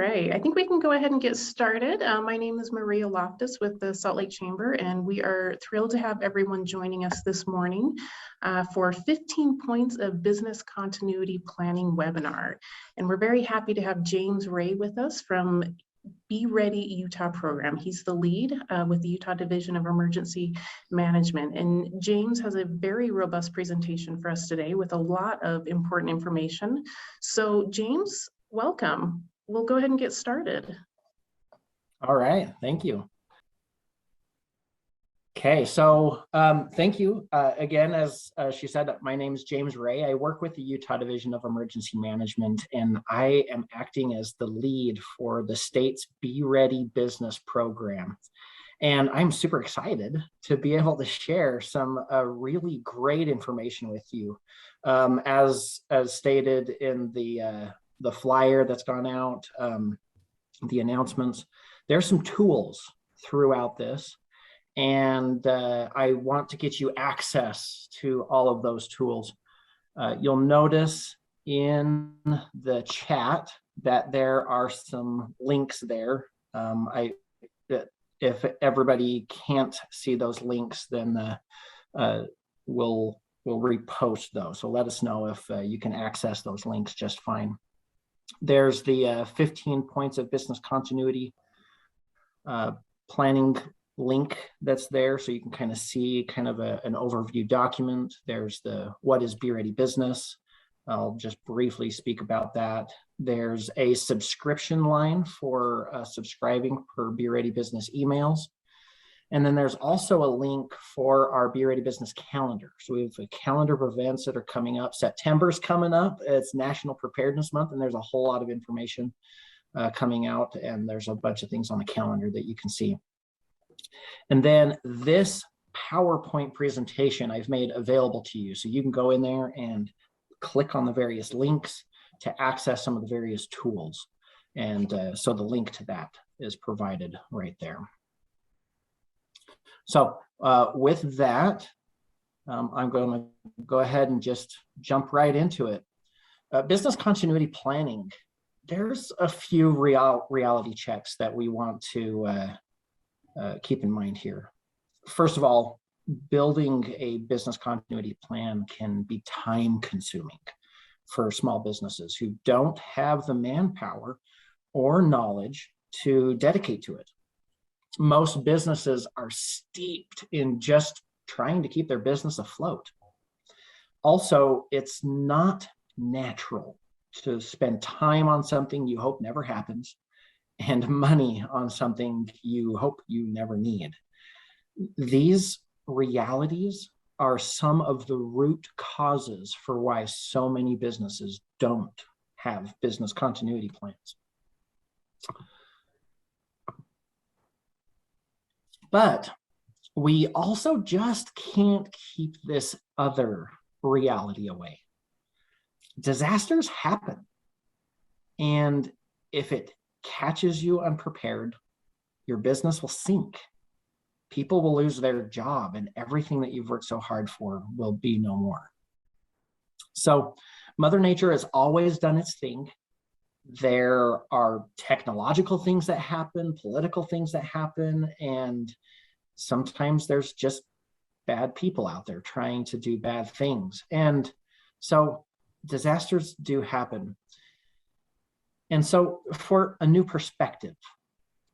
right, I think we can go ahead and get started. My name is Maria Loftus with the Salt Lake Chamber, and we are thrilled to have everyone joining us this morning for 15 Points of Business Continuity Planning webinar. And we're very happy to have James Ray with us from Be Ready Utah program. He's the lead with the Utah Division of Emergency Management. And James has a very robust presentation for us today with a lot of important information. So James, welcome. We'll go ahead and get started. All right, thank you. Okay, so thank you. Again, as she said, my name is James Ray. I work with the Utah Division of Emergency Management, and I am acting as the lead for the state's Be Ready business program. And I'm super excited to be able to share some really great information with you. As stated in the flyer that's gone out, the announcements, there's some tools throughout this. And I want to get you access to all of those tools. You'll notice in the chat that there are some links there. If everybody can't see those links, then we'll repost those. So let us know if you can access those links just fine. There's the 15 Points of Business Continuity Planning link that's there, so you can kind of see kind of an overview document. There's the What is Be Ready Business. I'll just briefly speak about that. There's a subscription line for subscribing for Be Ready Business emails. And then there's also a link for our Be Ready Business calendar. So we have a calendar of events that are coming up. September's coming up. It's National Preparedness Month, and there's a whole lot of information coming out, and there's a bunch of things on the calendar that you can see. And then this PowerPoint presentation I've made available to you. So you can go in there and click on the various links to access some of the various tools. And so the link to that is provided right there. So with that, I'm going to go ahead and just jump right into it. Business continuity planning. There's a few reality checks that we want to keep in mind here. First of all, building a business continuity plan can be time consuming for small businesses who don't have the manpower or knowledge to dedicate to it. Most businesses are steeped in just trying to keep their business afloat. Also, it's not natural to spend time on something you hope never happens and money on something you hope you never need. These realities are some of the root causes for why so many businesses don't have business continuity plans. But we also just can't keep this other reality away. Disasters happen. And if it catches you unprepared, your business will sink. People will lose their job, and everything that you've worked so hard for will be no more. So Mother Nature has always done its thing. There are technological things that happen, political things that happen, and sometimes there's just bad people out there trying to do bad things. And so disasters do happen. And so for a new perspective,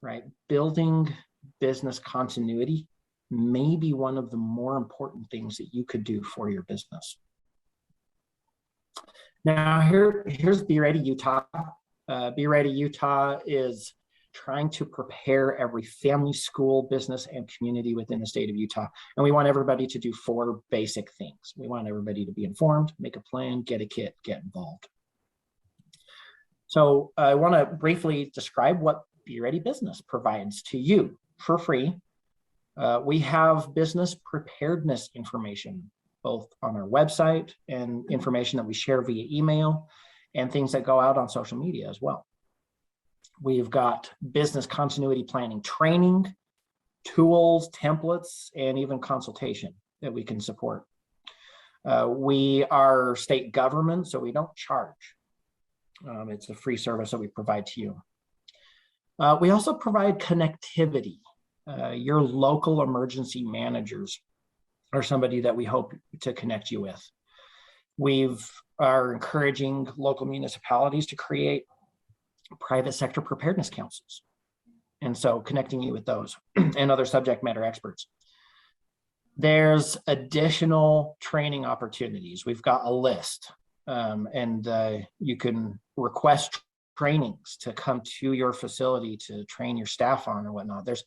right, building business continuity may be one of the more important things that you could do for your business. Now, here's Be Ready Utah. Be Ready Utah is trying to prepare every family, school, business, and community within the state of Utah. And we want everybody to do 4 basic things. We want everybody to be informed, make a plan, get a kit, get involved. So I want to briefly describe what Be Ready Business provides to you for free. We have business preparedness information, both on our website and information that we share via email and things that go out on social media as well. We've got business continuity planning training, tools, templates, and even consultation that we can support. We are state government, so we don't charge. It's a free service that we provide to you. We also provide connectivity. Your local emergency managers are somebody that we hope to connect you with. We are encouraging local municipalities to create private sector preparedness councils. And so connecting you with those and other subject matter experts. There's additional training opportunities. We've got a list, and you can request trainings to come to your facility to train your staff on or whatnot. There's,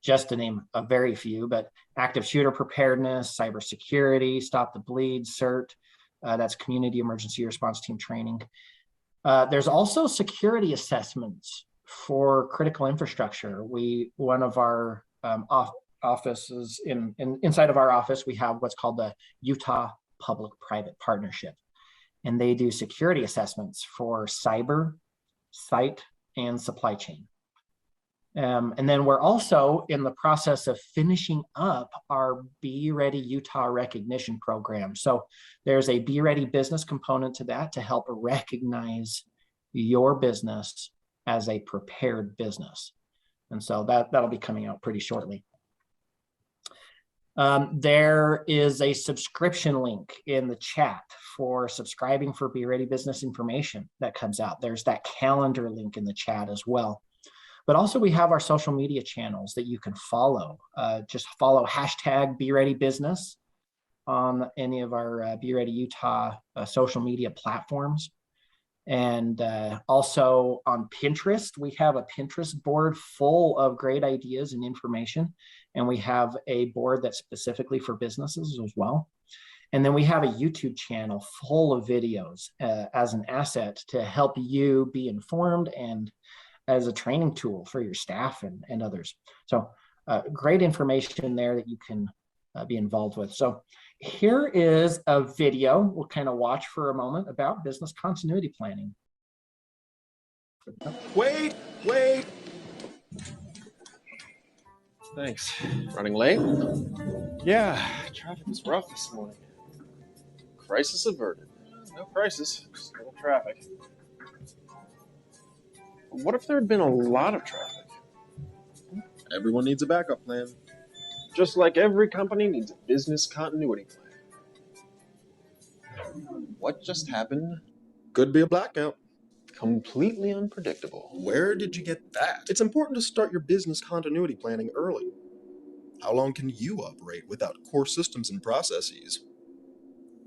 just to name a very few, but active shooter preparedness, cybersecurity, stop the bleed, SERT, that's community emergency response team training. There's also security assessments for critical infrastructure. One of our offices inside of our office, we have what's called the Utah Public-Private Partnership, and they do security assessments for cyber, site, and supply chain. And then we're also in the process of finishing up our Be Ready Utah recognition program. So there's a Be Ready business component to that to help recognize your business as a prepared business. And so that'll be coming out pretty shortly. There is a subscription link in the chat for subscribing for Be Ready business information that comes out. There's that calendar link in the chat as well. But also we have our social media channels that you can follow. Just follow hashtag Be Ready Business on any of our Be Ready Utah social media platforms. And also on Pinterest, we have a Pinterest board full of great ideas and information. And we have a board that's specifically for businesses as well. And then we have a YouTube channel full of videos as an asset to help you be informed and as a training tool for your staff and others. So great information there that you can be involved with. So here is a video we'll kind of watch for a moment about business continuity planning. Wait. Thanks. Running late? Yeah, traffic was rough this morning. Crisis averted. No crisis, just a little traffic. What if there had been a lot of traffic? Everyone needs a backup plan. Just like every company needs a business continuity plan. What just happened? Could be a blackout. Completely unpredictable. Where did you get that? It's important to start your business continuity planning early. How long can you operate without core systems and processes?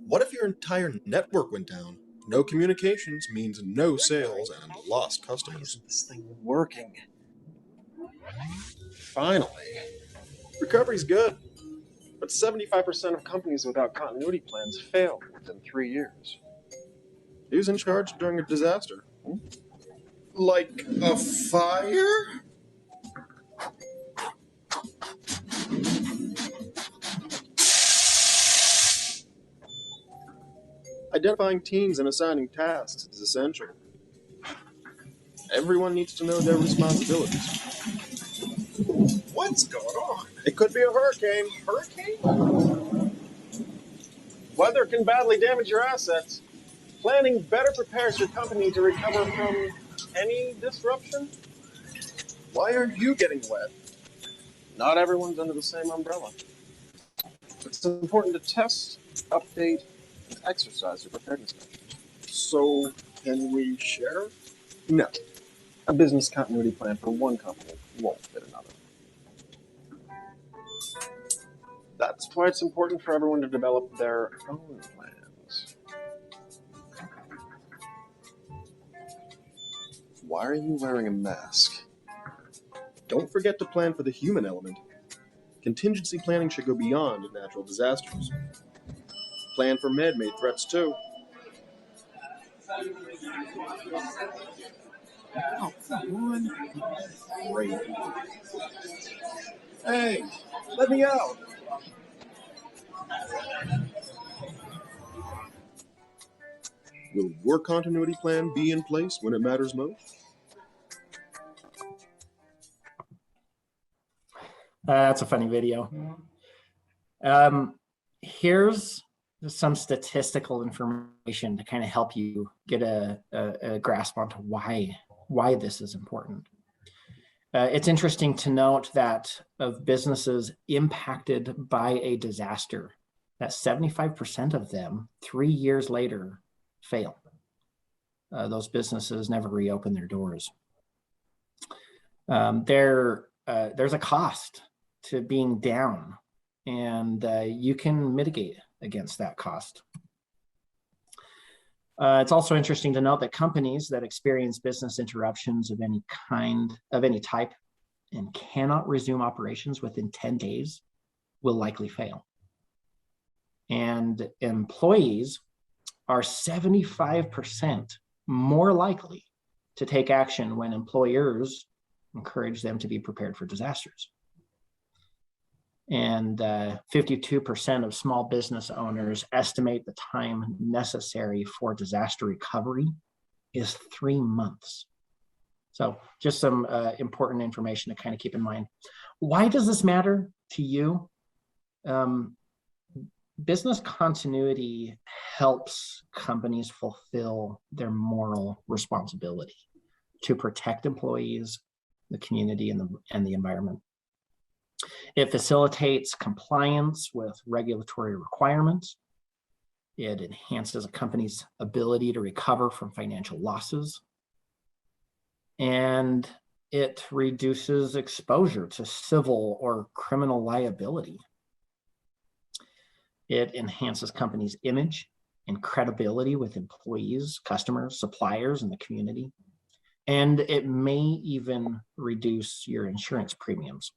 What if your entire network went down? No communications means no sales and lost customers. Why isn't this thing working? Finally. Recovery's good, but 75% of companies without continuity plans fail within 3 years. Who's in charge during a disaster? Like a fire? Identifying teams and assigning tasks is essential. Everyone needs to know their responsibilities. What's going on? It could be a hurricane. Hurricane? Weather can badly damage your assets. Planning better prepares your company to recover from any disruption. Why aren't you getting wet? Not everyone's under the same umbrella. It's important to test, update, and exercise your preparedness measures. So, can we share? No. A business continuity plan for one company won't fit another. That's why it's important for everyone to develop their own plans. Why are you wearing a mask? Don't forget to plan for the human element. Contingency planning should go beyond natural disasters. Plan for man-made threats too. Oh, come on. Great. Hey, let me out. Will your continuity plan be in place when it matters most? That's a funny video. Here's some statistical information to kind of help you get a grasp onto why this is important. It's interesting to note that of businesses impacted by a disaster, that 75% of them 3 years later fail. Those businesses never reopen their doors. There's a cost to being down, and you can mitigate against that cost. It's also interesting to note that companies that experience business interruptions of any kind, of any type, and cannot resume operations within 10 days will likely fail. And employees are 75% more likely to take action when employers encourage them to be prepared for disasters. And 52% of small business owners estimate the time necessary for disaster recovery is 3 months. So just some important information to kind of keep in mind. Why does this matter to you? Business continuity helps companies fulfill their moral responsibility to protect employees, the community, and the environment. It facilitates compliance with regulatory requirements. It enhances a company's ability to recover from financial losses. And it reduces exposure to civil or criminal liability. It enhances companies' image and credibility with employees, customers, suppliers, and the community. And it may even reduce your insurance premiums.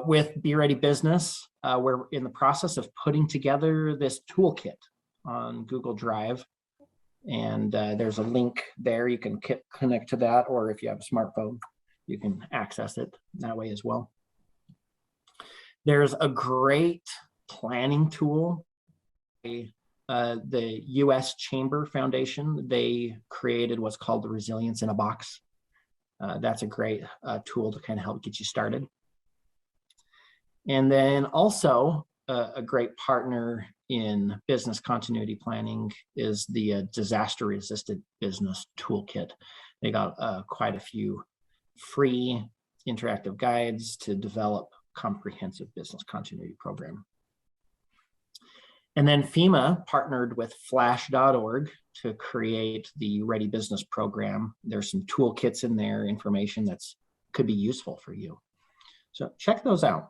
With Be Ready Business, we're in the process of putting together this toolkit on Google Drive. And there's a link there. You can connect to that, or if you have a smartphone, you can access it that way as well. There's a great planning tool. The US Chamber Foundation, they created what's called the Resilience in a Box. That's a great tool to kind of help get you started. And then also a great partner in business continuity planning is the Disaster Resistant Business Toolkit. They got quite a few free interactive guides to develop comprehensive business continuity program. And then FEMA partnered with flash.org to create the Ready Business program. There's some toolkits in there, information that's could be useful for you. So check those out.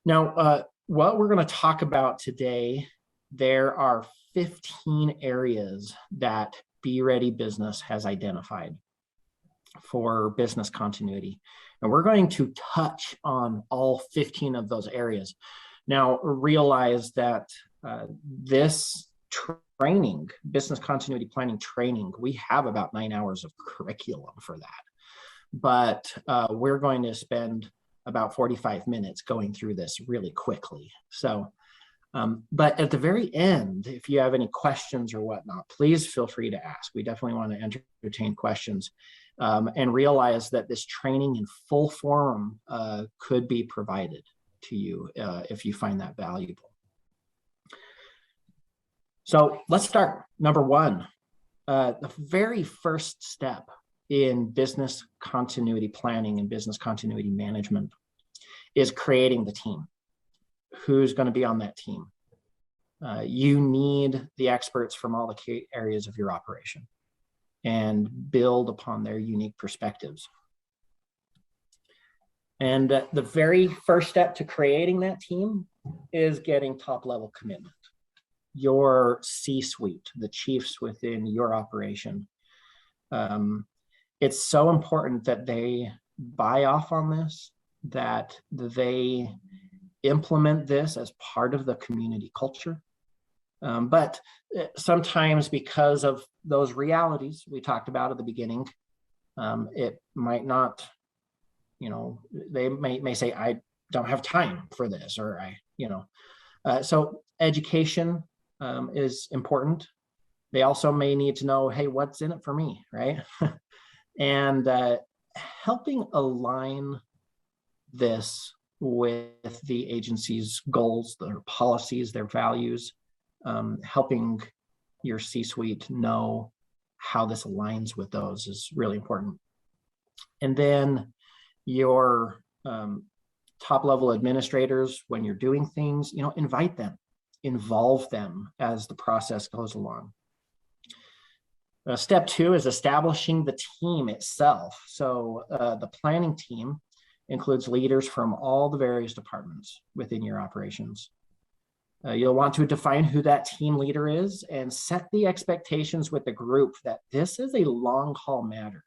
Now, what we're going to talk about today, there are 15 areas that Be Ready Business has identified for business continuity. And we're going to touch on all 15 of those areas. Now, realize that this training, business continuity planning training, we have about 9 hours of curriculum for that. But we're going to spend about 45 minutes going through this really quickly. So, but at the very end, if you have any questions or whatnot, please feel free to ask. We definitely want to entertain questions and realize that this training in full form could be provided to you if you find that valuable. So let's start. Number one, the very first step in business continuity planning and business continuity management is creating the team. Who's going to be on that team? You need the experts from all the key areas of your operation and build upon their unique perspectives. And the very first step to creating that team is getting top-level commitment. Your C-suite, the chiefs within your operation, it's so important that they buy off on this, that they implement this as part of the community culture. But sometimes because of those realities we talked about at the beginning, it might not, they may say, I don't have time for this, or so education is important. They also may need to know, hey, what's in it for me, right? And helping align this with the agency's goals, their policies, their values, helping your C-suite know how this aligns with those is really important. And then your top level administrators, when you're doing things, invite them, involve them as the process goes along. Step 2 is establishing the team itself. So the planning team includes leaders from all the various departments within your operations. You'll want to define who that team leader is and set the expectations with the group that this is a long haul matter.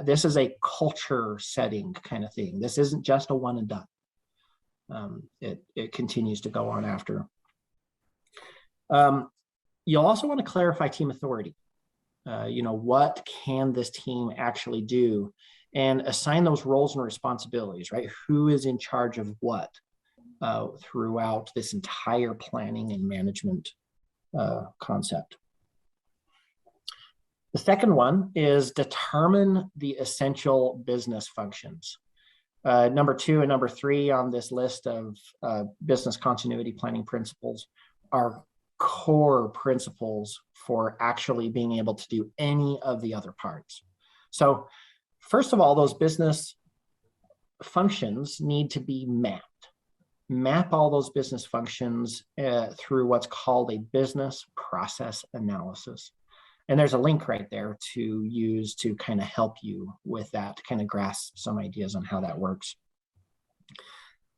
This is a culture setting kind of thing. This isn't just a one and done. It continues to go on after. You'll also want to clarify team authority. What can this team actually do, and assign those roles and responsibilities, right? Who is in charge of what throughout this entire planning and management concept. The second one is determine the essential business functions. Number 2 and number 3 on this list of business continuity planning principles are core principles for actually being able to do any of the other parts. So first of all, those business functions need to be mapped. Map all those business functions through what's called a business process analysis. And there's a link right there to use to kind of help you with that, to kind of grasp some ideas on how that works.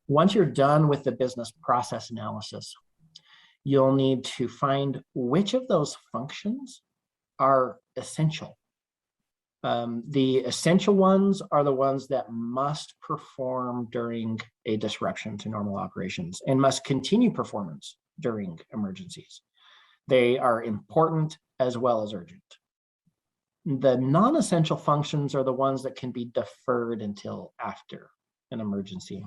Once you're done with the business process analysis, you'll need to find which of those functions are essential. The essential ones are the ones that must perform during a disruption to normal operations and must continue performance during emergencies. They are important as well as urgent. The non-essential functions are the ones that can be deferred until after an emergency.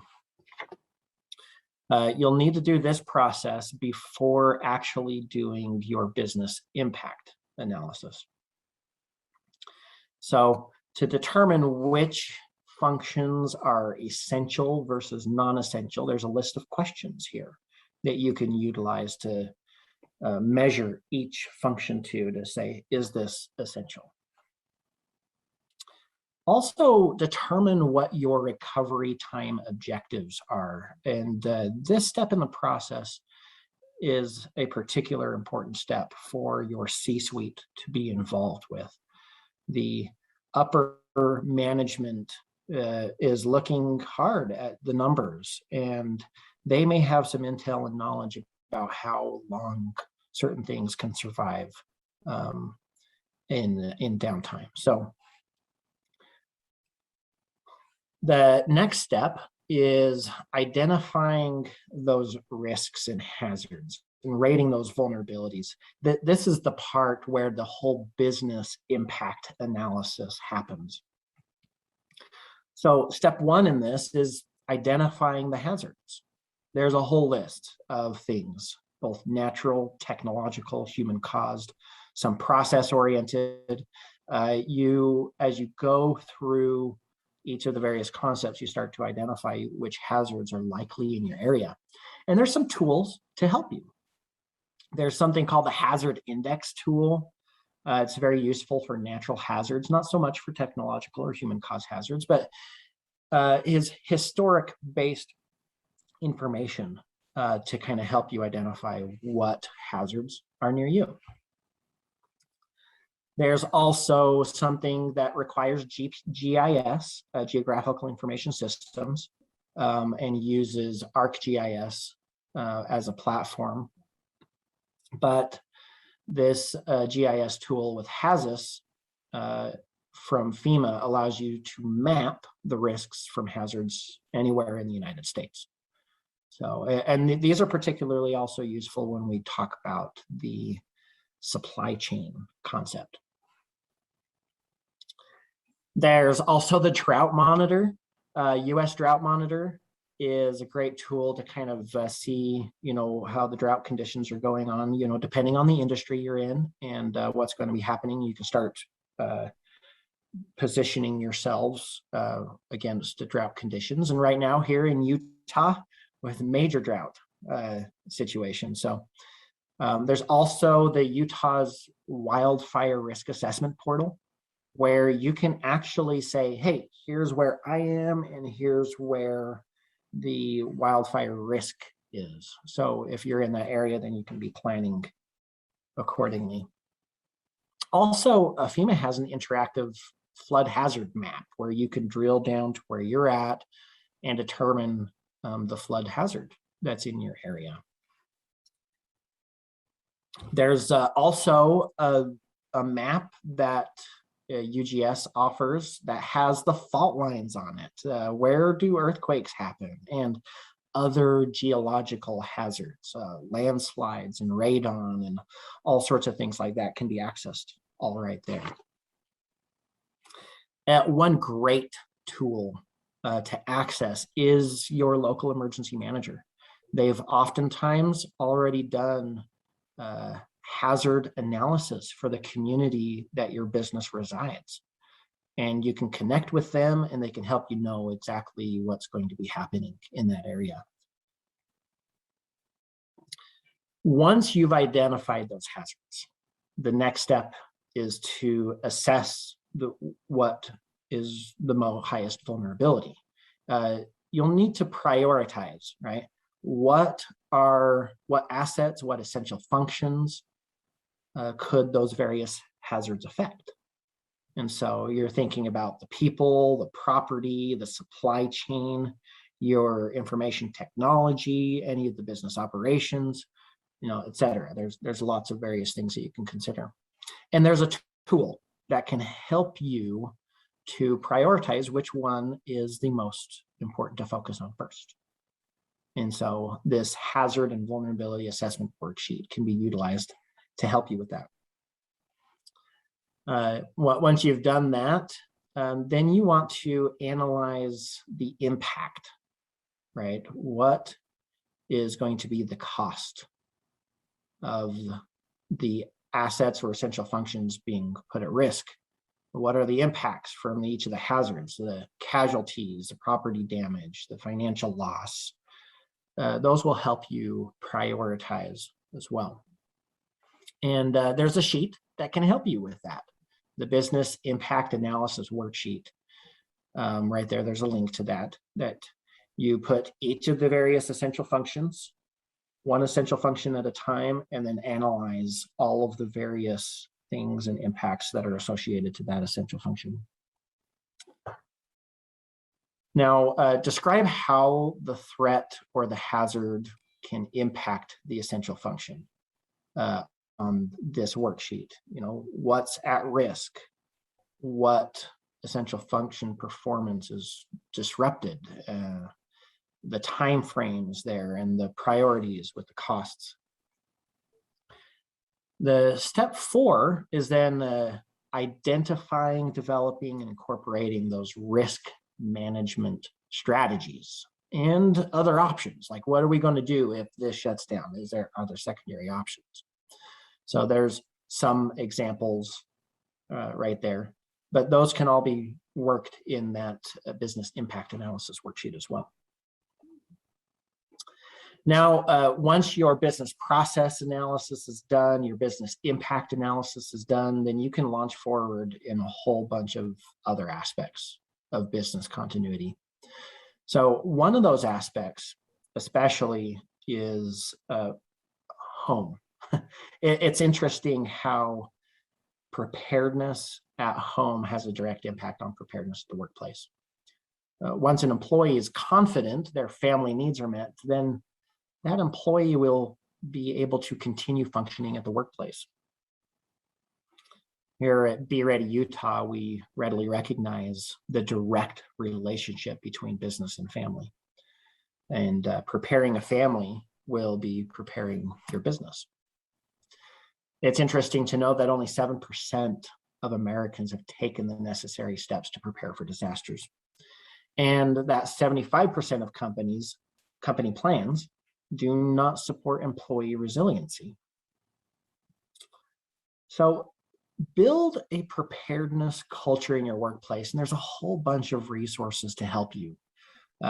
You'll need to do this process before actually doing your business impact analysis. So to determine which functions are essential versus non-essential, there's a list of questions here that you can utilize to measure each function to say, is this essential? Also determine what your recovery time objectives are. And this step in the process is a particular important step for your C-suite to be involved with. The upper management is looking hard at the numbers, and they may have some intel and knowledge about how long certain things can survive in downtime. So the next step is identifying those risks and hazards and rating those vulnerabilities. This is the part where the whole business impact analysis happens. So step 1 in this is identifying the hazards. There's a whole list of things, both natural, technological, human caused, some process oriented. As you go through each of the various concepts, you start to identify which hazards are likely in your area. And there's some tools to help you. There's something called the hazard index tool. It's very useful for natural hazards, not so much for technological or human caused hazards, but is historic based information to kind of help you identify what hazards are near you. There's also something that requires GIS, Geographical Information Systems, and uses ArcGIS as a platform. But this GIS tool with HAZUS from FEMA allows you to map the risks from hazards anywhere in the United States. So, and these are particularly also useful when we talk about the supply chain concept. There's also the drought monitor. US Drought Monitor is a great tool to kind of see, how the drought conditions are going on, depending on the industry you're in and what's going to be happening. You can start positioning yourselves against the drought conditions. And right now here in Utah, with major drought situation. So There's also the Utah's Wildfire Risk Assessment Portal, where you can actually say, hey, here's where I am and here's where the wildfire risk is. So if you're in that area, then you can be planning accordingly. Also, FEMA has an interactive flood hazard map where you can drill down to where you're at and determine the flood hazard that's in your area. There's also a map that UGS offers that has the fault lines on it. Where do earthquakes happen and other geological hazards, landslides and radon and all sorts of things like that can be accessed all right there. One great tool to access is your local emergency manager. They've oftentimes already done hazard analysis for the community that your business resides. And you can connect with them and they can help you know exactly what's going to be happening in that area. Once you've identified those hazards, the next step is to assess what is the highest vulnerability. You'll need to prioritize, right? What assets, what essential functions could those various hazards affect? And so you're thinking about the people, the property, the supply chain, your information technology, any of the business operations, et cetera. There's lots of various things that you can consider. And there's a tool that can help you to prioritize which one is the most important to focus on first. And so this hazard and vulnerability assessment worksheet can be utilized to help you with that. Once you've done that, then you want to analyze the impact, right? What is going to be the cost of the assets or essential functions being put at risk? What are the impacts from each of the hazards, the casualties, the property damage, the financial loss? Those will help you prioritize as well. And there's a sheet that can help you with that. The business impact analysis worksheet. Right there, there's a link to that you put each of the various essential functions, one essential function at a time, and then analyze all of the various things and impacts that are associated to that essential function. Now, describe how the threat or the hazard can impact the essential function on this worksheet. What's at risk? What essential function performance is disrupted? The time frames there and the priorities with the costs. The step 4 is then identifying, developing, and incorporating those risk management strategies and other options. Like, what are we going to do if this shuts down? Are there secondary options? So there's some examples right there, but those can all be worked in that business impact analysis worksheet as well. Now, once your business process analysis is done, your business impact analysis is done, then you can launch forward in a whole bunch of other aspects of business continuity. So one of those aspects, especially, is home. It's interesting how preparedness at home has a direct impact on preparedness at the workplace. Once an employee is confident their family needs are met, then that employee will be able to continue functioning at the workplace. Here at Be Ready Utah, we readily recognize the direct relationship between business and family. And preparing a family will be preparing your business. It's interesting to know that only 7% of Americans have taken the necessary steps to prepare for disasters. And that 75% of company plans do not support employee resiliency. So build a preparedness culture in your workplace, and there's a whole bunch of resources to help you.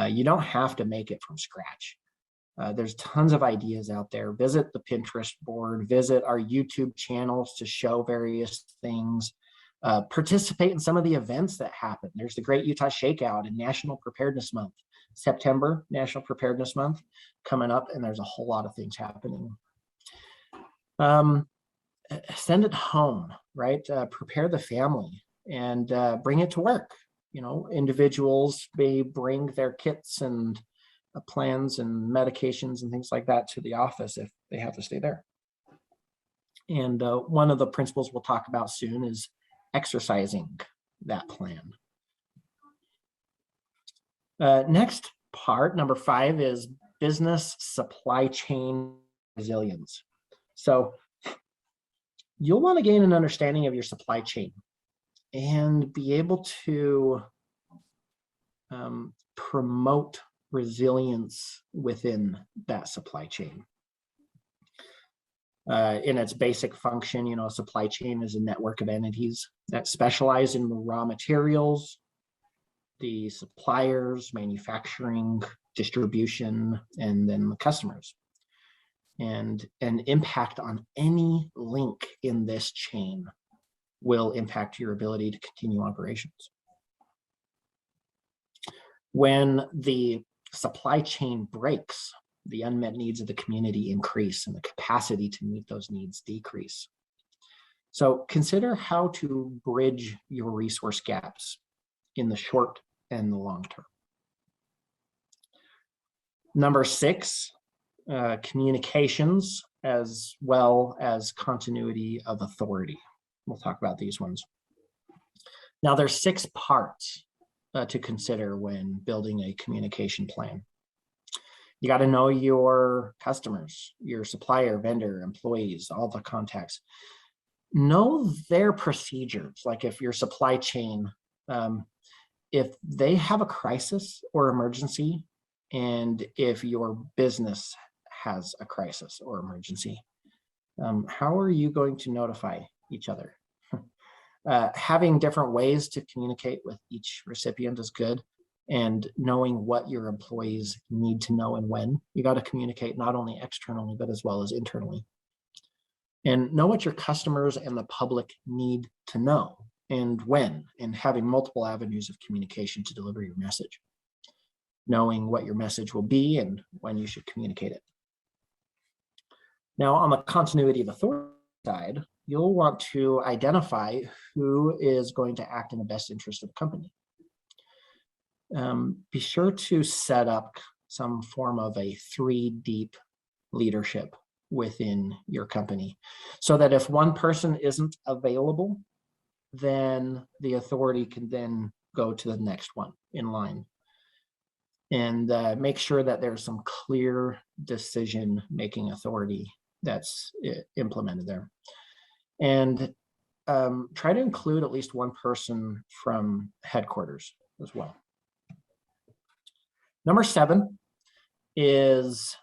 You don't have to make it from scratch. There's tons of ideas out there. Visit the Pinterest board, visit our YouTube channels to show various things. Participate in some of the events that happen. There's the Great Utah Shakeout and National Preparedness Month. September, National Preparedness Month coming up, and there's a whole lot of things happening. Send it home, right? Prepare the family and bring it to work. You know, individuals may bring their kits and plans and medications and things like that to the office if they have to stay there. And one of the principles we'll talk about soon is exercising that plan. Next part, number 5, is business supply chain resilience. So you'll want to gain an understanding of your supply chain and be able to promote resilience within that supply chain. In its basic function, you know, a supply chain is a network of entities that specialize in the raw materials, the suppliers, manufacturing, distribution, and then the customers. And an impact on any link in this chain will impact your ability to continue operations. When the supply chain breaks, the unmet needs of the community increase and the capacity to meet those needs decrease. So consider how to bridge your resource gaps in the short and the long term. Number 6, communications as well as continuity of authority. We'll talk about these ones. Now there's 6 parts to consider when building a communication plan. You got to know your customers, your supplier, vendor, employees, all the contacts. Know their procedures. Like if your supply chain, if they have a crisis or emergency, and if your business has a crisis or emergency, how are you going to notify each other? Having different ways to communicate with each recipient is good, and knowing what your employees need to know and when. You got to communicate not only externally, but as well as internally. And know what your customers and the public need to know and when, and having multiple avenues of communication to deliver your message. Knowing what your message will be and when you should communicate it. Now, on the continuity of authority side, you'll want to identify who is going to act in the best interest of the company. Be sure to set up some form of a 3-deep leadership within your company, so that if one person isn't available, then the authority can then go to the next one in line. And make sure that there's some clear decision-making authority that's implemented there. And try to include at least one person from headquarters as well. Number 7 is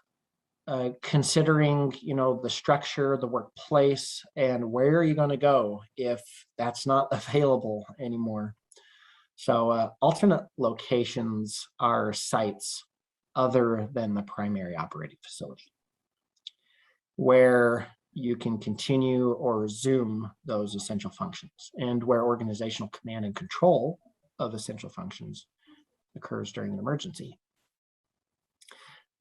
considering, you know, the structure, the workplace, and where are you going to go if that's not available anymore. So alternate locations are sites other than the primary operating facility, where you can continue or resume those essential functions, and where organizational command and control of essential functions occurs during an emergency.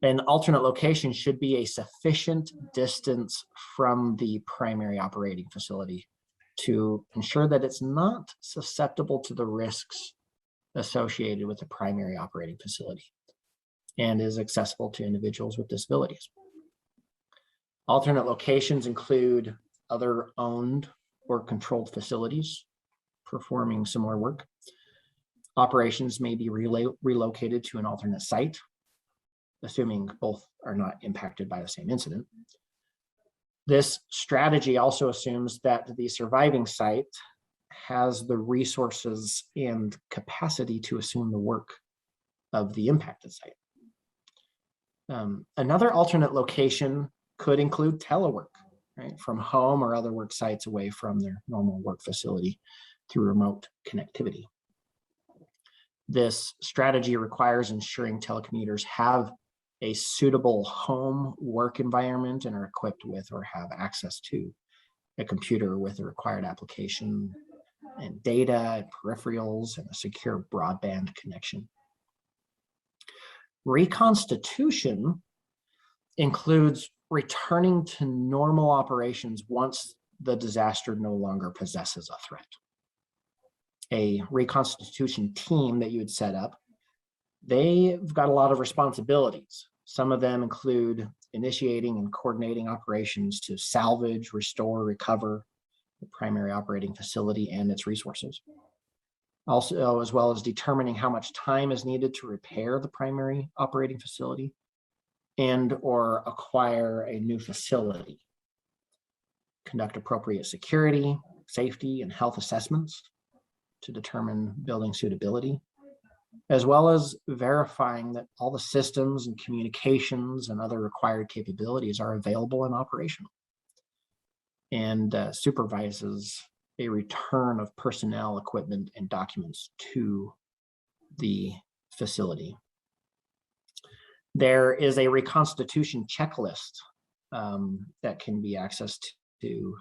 An alternate location should be a sufficient distance from the primary operating facility to ensure that it's not susceptible to the risks associated with the primary operating facility and is accessible to individuals with disabilities. Alternate locations include other owned or controlled facilities performing similar work. Operations may be relocated to an alternate site, assuming both are not impacted by the same incident. This strategy also assumes that the surviving site has the resources and capacity to assume the work of the impacted site. Another alternate location could include telework, right, from home or other work sites away from their normal work facility through remote connectivity. This strategy requires ensuring telecommuters have a suitable home work environment and are equipped with or have access to a computer with the required application and data and peripherals and a secure broadband connection. Reconstitution includes returning to normal operations once the disaster no longer possesses a threat. A reconstitution team that you would set up, they've got a lot of responsibilities. Some of them include initiating and coordinating operations to salvage, restore, recover the primary operating facility and its resources. Also, as well as determining how much time is needed to repair the primary operating facility and or acquire a new facility. Conduct appropriate security, safety, and health assessments to determine building suitability, as well as verifying that all the systems and communications and other required capabilities are available and operational, and supervises a return of personnel, equipment, and documents to the facility. There is a reconstitution checklist that can be accessed to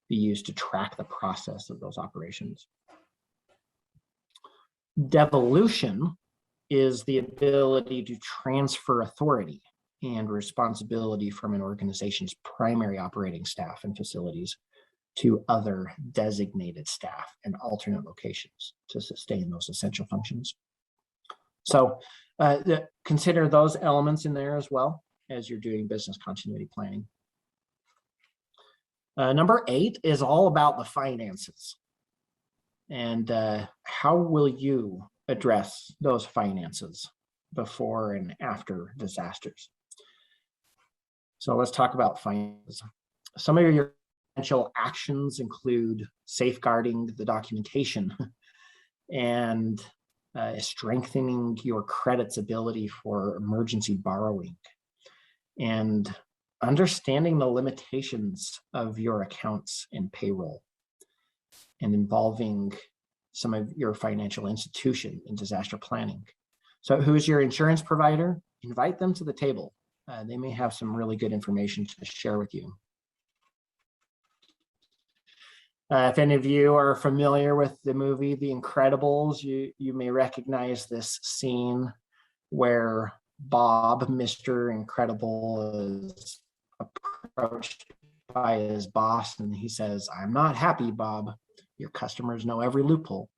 be used to track the process of those operations. Devolution is the ability to transfer authority and responsibility from an organization's primary operating staff and facilities to other designated staff and alternate locations to sustain those essential functions. So consider those elements in there as well as you're doing business continuity planning. Number 8 is all about the finances. And how will you address those finances before and after disasters? So let's talk about finances. Some of your potential actions include safeguarding the documentation and strengthening your credit's ability for emergency borrowing and understanding the limitations of your accounts and payroll, and involving some of your financial institution in disaster planning. So who's your insurance provider? Invite them to the table. They may have some really good information to share with you. If any of you are familiar with the movie The Incredibles, you may recognize this scene where Bob, Mr. Incredible, is approached by his boss and he says, "I'm not happy, Bob. Your customers know every loophole."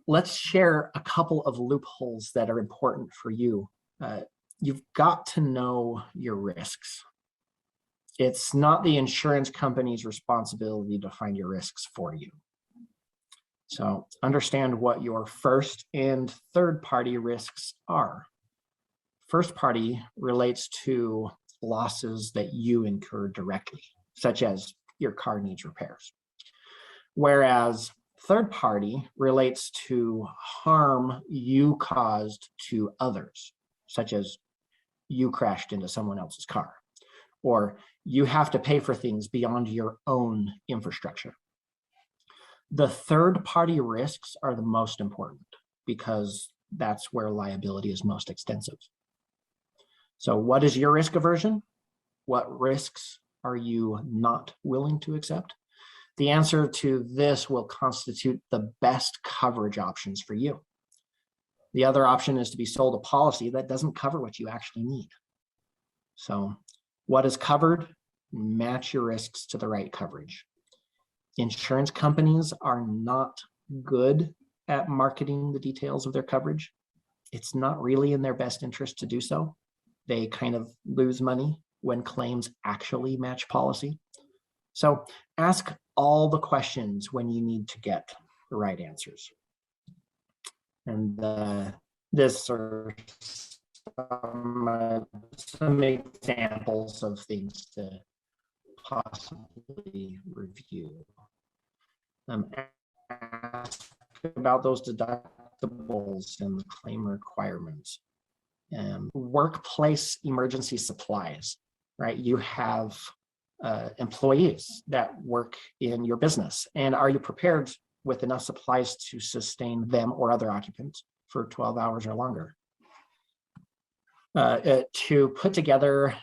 Let's share a couple of loopholes that are important for you. You've got to know your risks. It's not the insurance company's responsibility to find your risks for you. So understand what your first and third party risks are. First party relates to losses that you incur directly, such as your car needs repairs. Whereas third party relates to harm you caused to others, such as you crashed into someone else's car, or you have to pay for things beyond your own infrastructure. The third party risks are the most important because that's where liability is most extensive. So what is your risk aversion? What risks are you not willing to accept? The answer to this will constitute the best coverage options for you. The other option is to be sold a policy that doesn't cover what you actually need. So what is covered? Match your risks to the right coverage. Insurance companies are not good at marketing the details of their coverage. It's not really in their best interest to do so. They kind of lose money when claims actually match policy. So ask all the questions when you need to get the right answers. And this are some examples of things to possibly review. Ask about those deductibles and the claim requirements. Workplace emergency supplies, right? You have employees that work in your business, and are you prepared with enough supplies to sustain them or other occupants for 12 hours or longer? To put together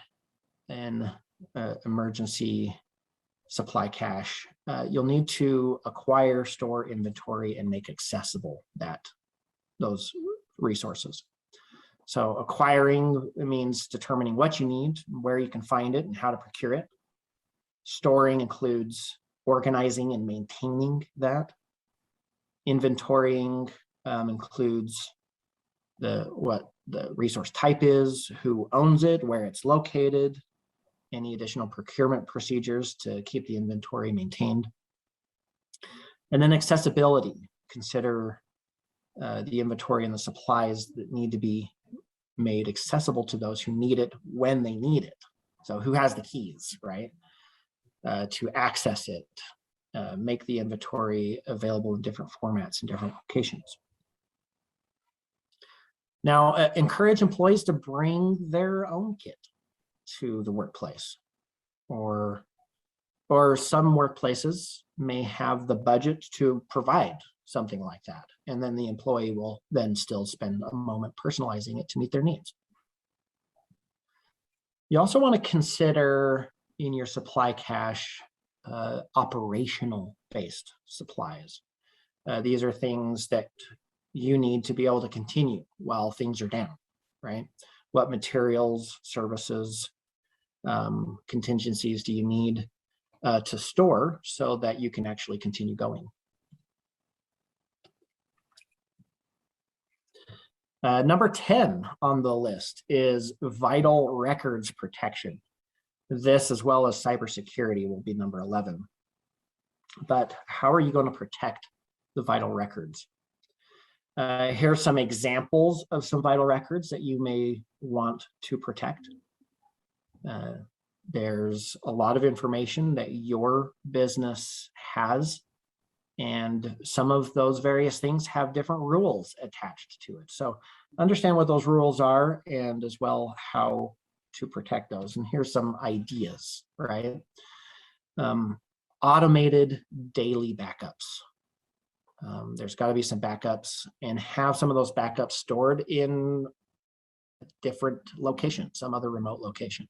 an emergency supply cache, you'll need to acquire, store, inventory, and make accessible those resources. So acquiring means determining what you need, where you can find it, and how to procure it. Storing includes organizing and maintaining that. Inventorying includes what the resource type is, who owns it, where it's located, any additional procurement procedures to keep the inventory maintained. And then accessibility, consider the inventory and the supplies that need to be made accessible to those who need it when they need it. So who has the keys, right? To access it, make the inventory available in different formats in different locations. Now, encourage employees to bring their own kit to the workplace, or some workplaces may have the budget to provide something like that. And then the employee will then still spend a moment personalizing it to meet their needs. You also want to consider in your supply cache operational based supplies. These are things that you need to be able to continue while things are down, right? What materials, services, contingencies do you need to store so that you can actually continue going? Number 10 on the list is vital records protection. This, as well as cybersecurity, will be number 11. But how are you going to protect the vital records? Here are some examples of some vital records that you may want to protect. There's a lot of information that your business has, and some of those various things have different rules attached to it. So understand what those rules are, and as well how to protect those. And here's some ideas, right? Automated daily backups. There's got to be some backups, and have some of those backups stored in a different location, some other remote location.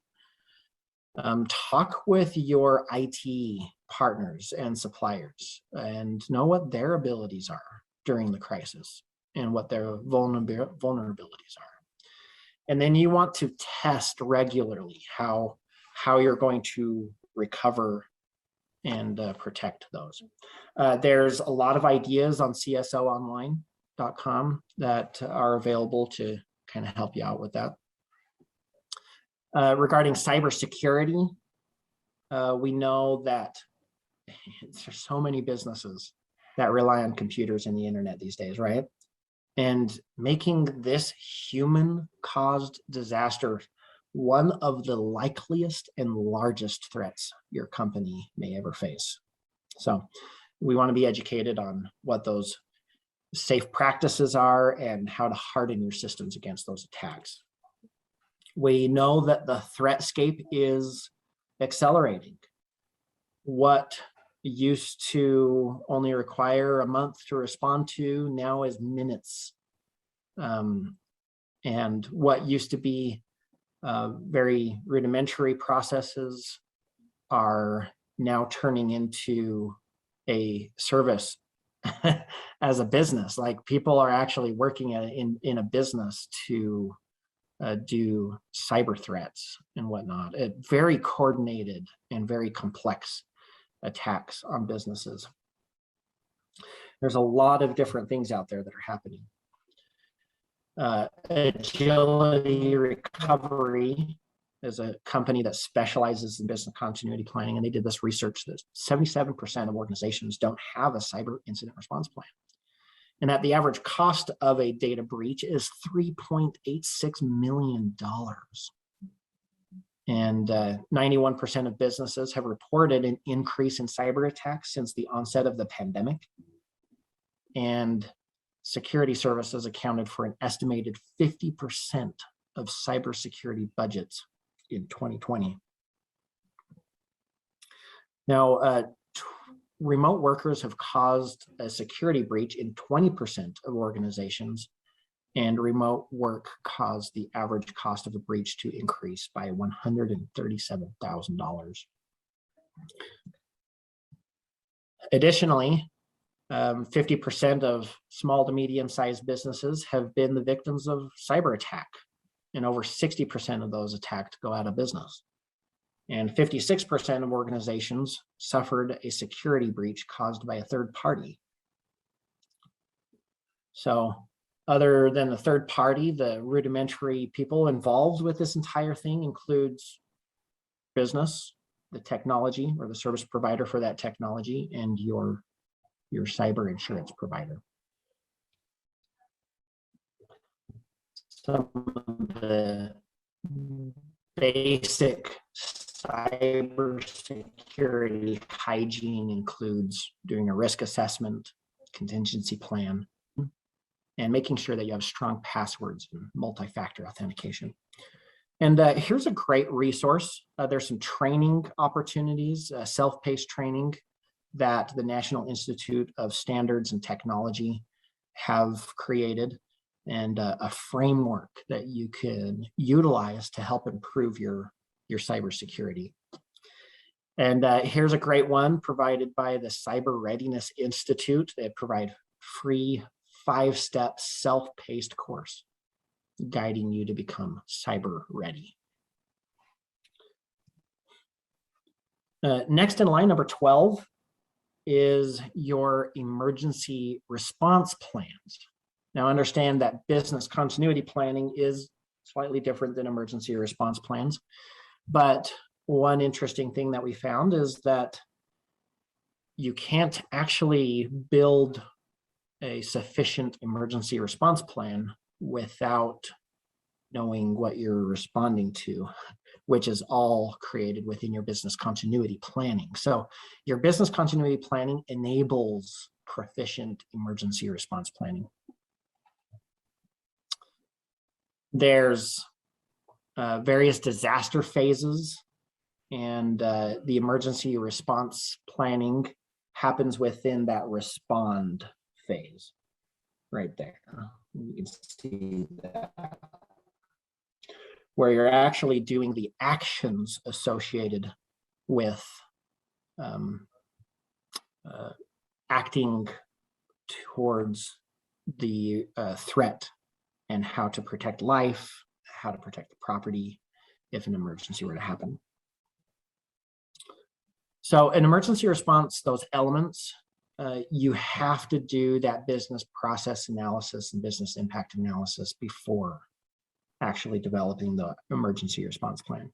Talk with your IT partners and suppliers and know what their abilities are during the crisis and what their vulnerabilities are. And then you want to test regularly how you're going to recover and protect those. There's a lot of ideas on csoonline.com that are available to kind of help you out with that. Regarding cybersecurity, we know that there's so many businesses that rely on computers and the internet these days, right? And making this human-caused disaster one of the likeliest and largest threats your company may ever face. So we want to be educated on what those safe practices are and how to harden your systems against those attacks. We know that the threatscape is accelerating. What used to only require a month to respond to now is minutes. And what used to be very rudimentary processes are now turning into a service as a business. Like, people are actually working in a business to do cyber threats and whatnot. Very coordinated and very complex attacks on businesses. There's a lot of different things out there that are happening. Agility Recovery is a company that specializes in business continuity planning, and they did this research that 77% of organizations don't have a cyber incident response plan, and that the average cost of a data breach is $3.86 million. And 91% of businesses have reported an increase in cyber attacks since the onset of the pandemic. And security services accounted for an estimated 50% of cybersecurity budgets in 2020. Now, remote workers have caused a security breach in 20% of organizations, and remote work caused the average cost of a breach to increase by $137,000. Additionally, 50% of small to medium-sized businesses have been the victims of cyber attack, and over 60% of those attacked go out of business. And 56% of organizations suffered a security breach caused by a third party. So other than the third party, the rudimentary people involved with this entire thing includes business, the technology or the service provider for that technology, and your cyber insurance provider. Some of the basic cybersecurity hygiene includes doing a risk assessment, contingency plan, and making sure that you have strong passwords and multi-factor authentication. And here's a great resource. There's some training opportunities, self-paced training that the National Institute of Standards and Technology have created, and a framework that you can utilize to help improve your cybersecurity. And here's a great one provided by the Cyber Readiness Institute. They provide free 5-step self-paced course guiding you to become cyber ready. Next in line, number 12, is your emergency response plans. Now understand that business continuity planning is slightly different than emergency response plans, but one interesting thing that we found is that you can't actually build a sufficient emergency response plan without knowing what you're responding to, which is all created within your business continuity planning. So your business continuity planning enables proficient emergency response planning. There's various disaster phases, and the emergency response planning happens within that respond phase right there. You can see that, where you're actually doing the actions associated with acting towards the threat, and how to protect life, how to protect the property if an emergency were to happen. So an emergency response, those elements, you have to do that business process analysis and business impact analysis before actually developing the emergency response plan.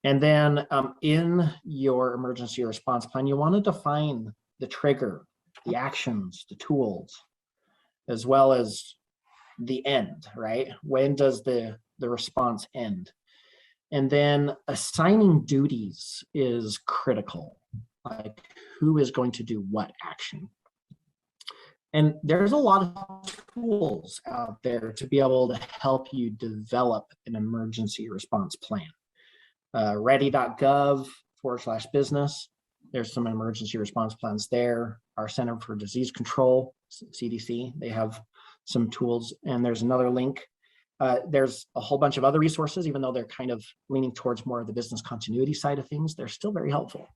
And then in your emergency response plan, you want to define the trigger, the actions, the tools, as well as the end, right? When does the response end? And then assigning duties is critical, like who is going to do what action. And there's a lot of tools out there to be able to help you develop an emergency response plan. Ready.gov/business. There's some emergency response plans there. Our Center for Disease Control, CDC, they have some tools, and there's another link. There's a whole bunch of other resources, even though they're kind of leaning towards more of the business continuity side of things, they're still very helpful.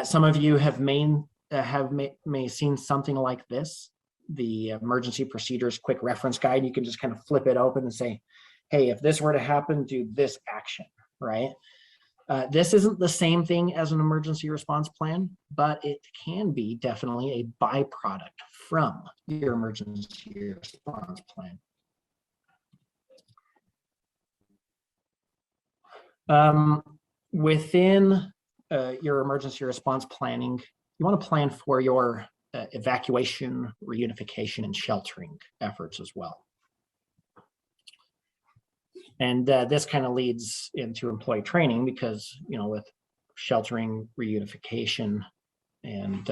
Some of you may seen something like this, the Emergency Procedures Quick Reference Guide. You can just kind of flip it open and say, hey, if this were to happen, do this action, right? This isn't the same thing as an emergency response plan, but it can be definitely a byproduct from your emergency response plan. Within your emergency response planning, you want to plan for your evacuation, reunification, and sheltering efforts as well. And this kind of leads into employee training because, you know, with sheltering, reunification, and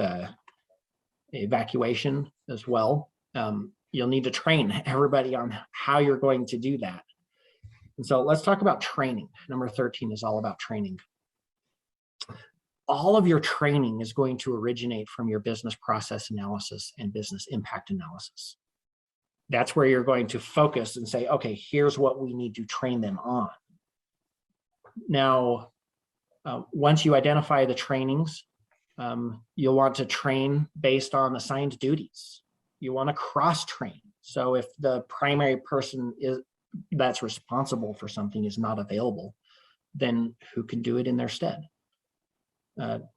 evacuation as well, you'll need to train everybody on how you're going to do that. And so let's talk about training. Number 13 is all about training. All of your training is going to originate from your business process analysis and business impact analysis. That's where you're going to focus and say, okay, here's what we need to train them on. Now, once you identify the trainings, you'll want to train based on assigned duties. You want to cross-train. So if the primary person that's responsible for something is not available, then who can do it in their stead?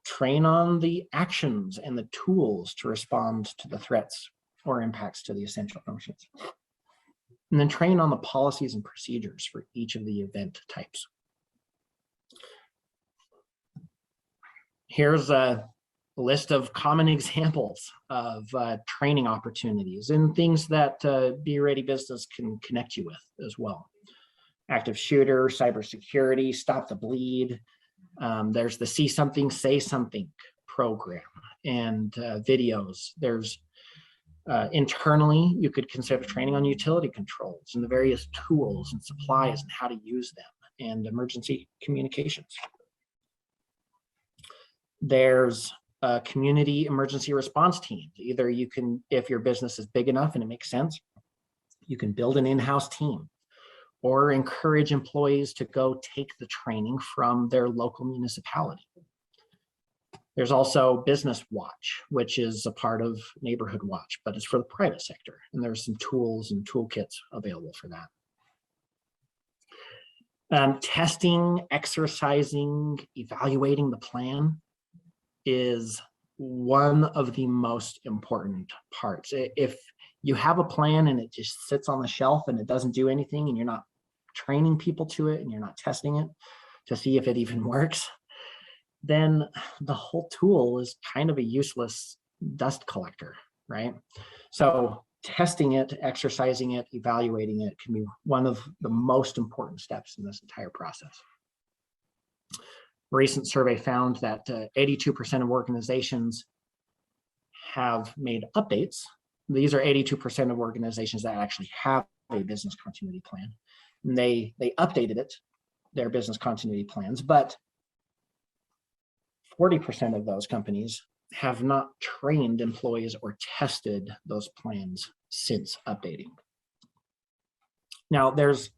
Train on the actions and the tools to respond to the threats or impacts to the essential functions. And then train on the policies and procedures for each of the event types. Here's a list of common examples of training opportunities and things that Be Ready Business can connect you with as well. Active shooter, cybersecurity, stop the bleed. There's the See Something, Say Something program and videos. There's internally, you could consider training on utility controls and the various tools and supplies and how to use them, and emergency communications. There's community emergency response teams. Either you can, if your business is big enough and it makes sense, you can build an in-house team or encourage employees to go take the training from their local municipality. There's also Business Watch, which is a part of Neighborhood Watch, but it's for the private sector. And there's some tools and toolkits available for that. Testing, exercising, evaluating the plan is one of the most important parts. If you have a plan and it just sits on the shelf and it doesn't do anything and you're not training people to it and you're not testing it to see if it even works, then the whole tool is kind of a useless dust collector, right? So testing it, exercising it, evaluating it can be one of the most important steps in this entire process. A recent survey found that 82% of organizations have made updates. These are 82% of organizations that actually have a business continuity plan. And they updated it, their business continuity plans, but 40% of those companies have not trained employees or tested those plans since updating. Now, there's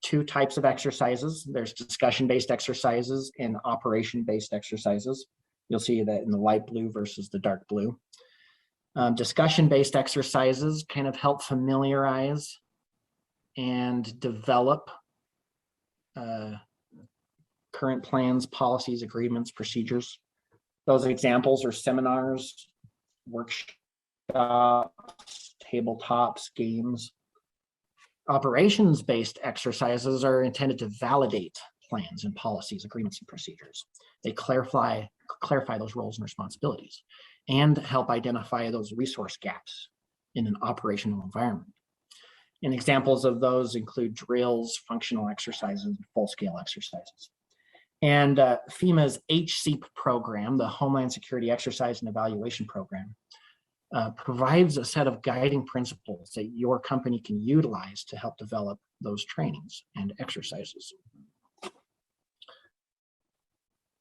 two types of exercises. There's discussion-based exercises and operation-based exercises. You'll see that in the light blue versus the dark blue. Discussion-based exercises kind of help familiarize and develop current plans, policies, agreements, procedures. Those examples are seminars, workshops, tabletops, games. Operations-based exercises are intended to validate plans and policies, agreements, and procedures. They clarify those roles and responsibilities and help identify those resource gaps in an operational environment. And examples of those include drills, functional exercises, and full-scale exercises. And FEMA's HSEEP program, the Homeland Security Exercise and Evaluation Program, provides a set of guiding principles that your company can utilize to help develop those trainings and exercises.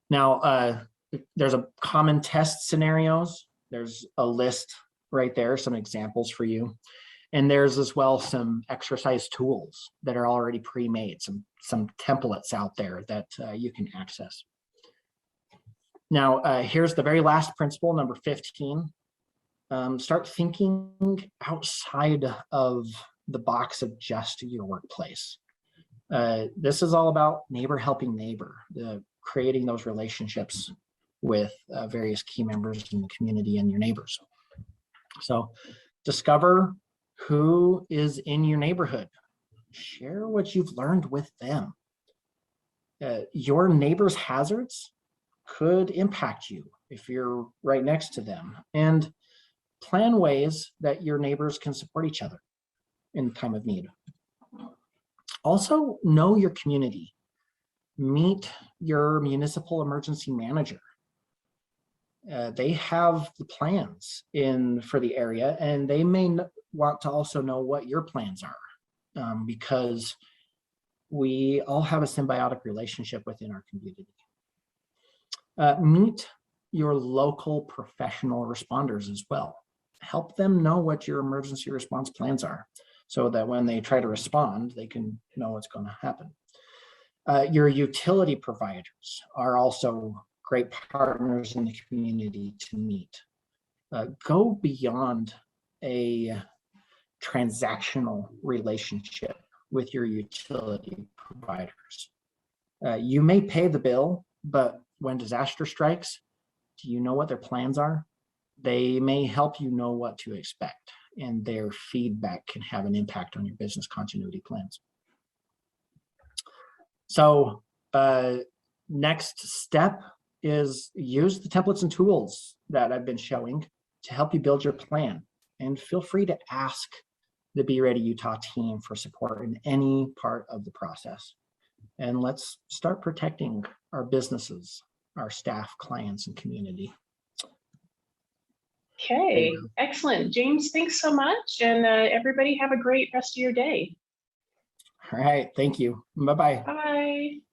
Now, there's a common test scenarios. There's a list right there, some examples for you. And there's as well some exercise tools that are already pre-made, some templates out there that you can access. Now, here's the very last principle, number 15. Start thinking outside of the box of just your workplace. This is all about neighbor helping neighbor, creating those relationships with various key members in the community and your neighbors. So discover who is in your neighborhood. Share what you've learned with them. Your neighbor's hazards could impact you if you're right next to them, and plan ways that your neighbors can support each other in time of need. Also, know your community. Meet your municipal emergency manager. They have the plans for the area, and they may want to also know what your plans are, because we all have a symbiotic relationship within our community. Meet your local professional responders as well. Help them know what your emergency response plans are. so that when they try to respond, they can know what's going to happen. Your utility providers are also great partners in the community to meet. Go beyond a transactional relationship with your utility providers. You may pay the bill, but when disaster strikes, do you know what their plans are? They may help you know what to expect, and their feedback can have an impact on your business continuity plans. So next step is use the templates and tools that I've been showing to help you build your plan. And feel free to ask the Be Ready Utah team for support in any part of the process. And let's start protecting our businesses, our staff, clients, and community. Okay, excellent. James, thanks so much. And everybody have a great rest of your day. All right, thank you. Bye-bye. Bye.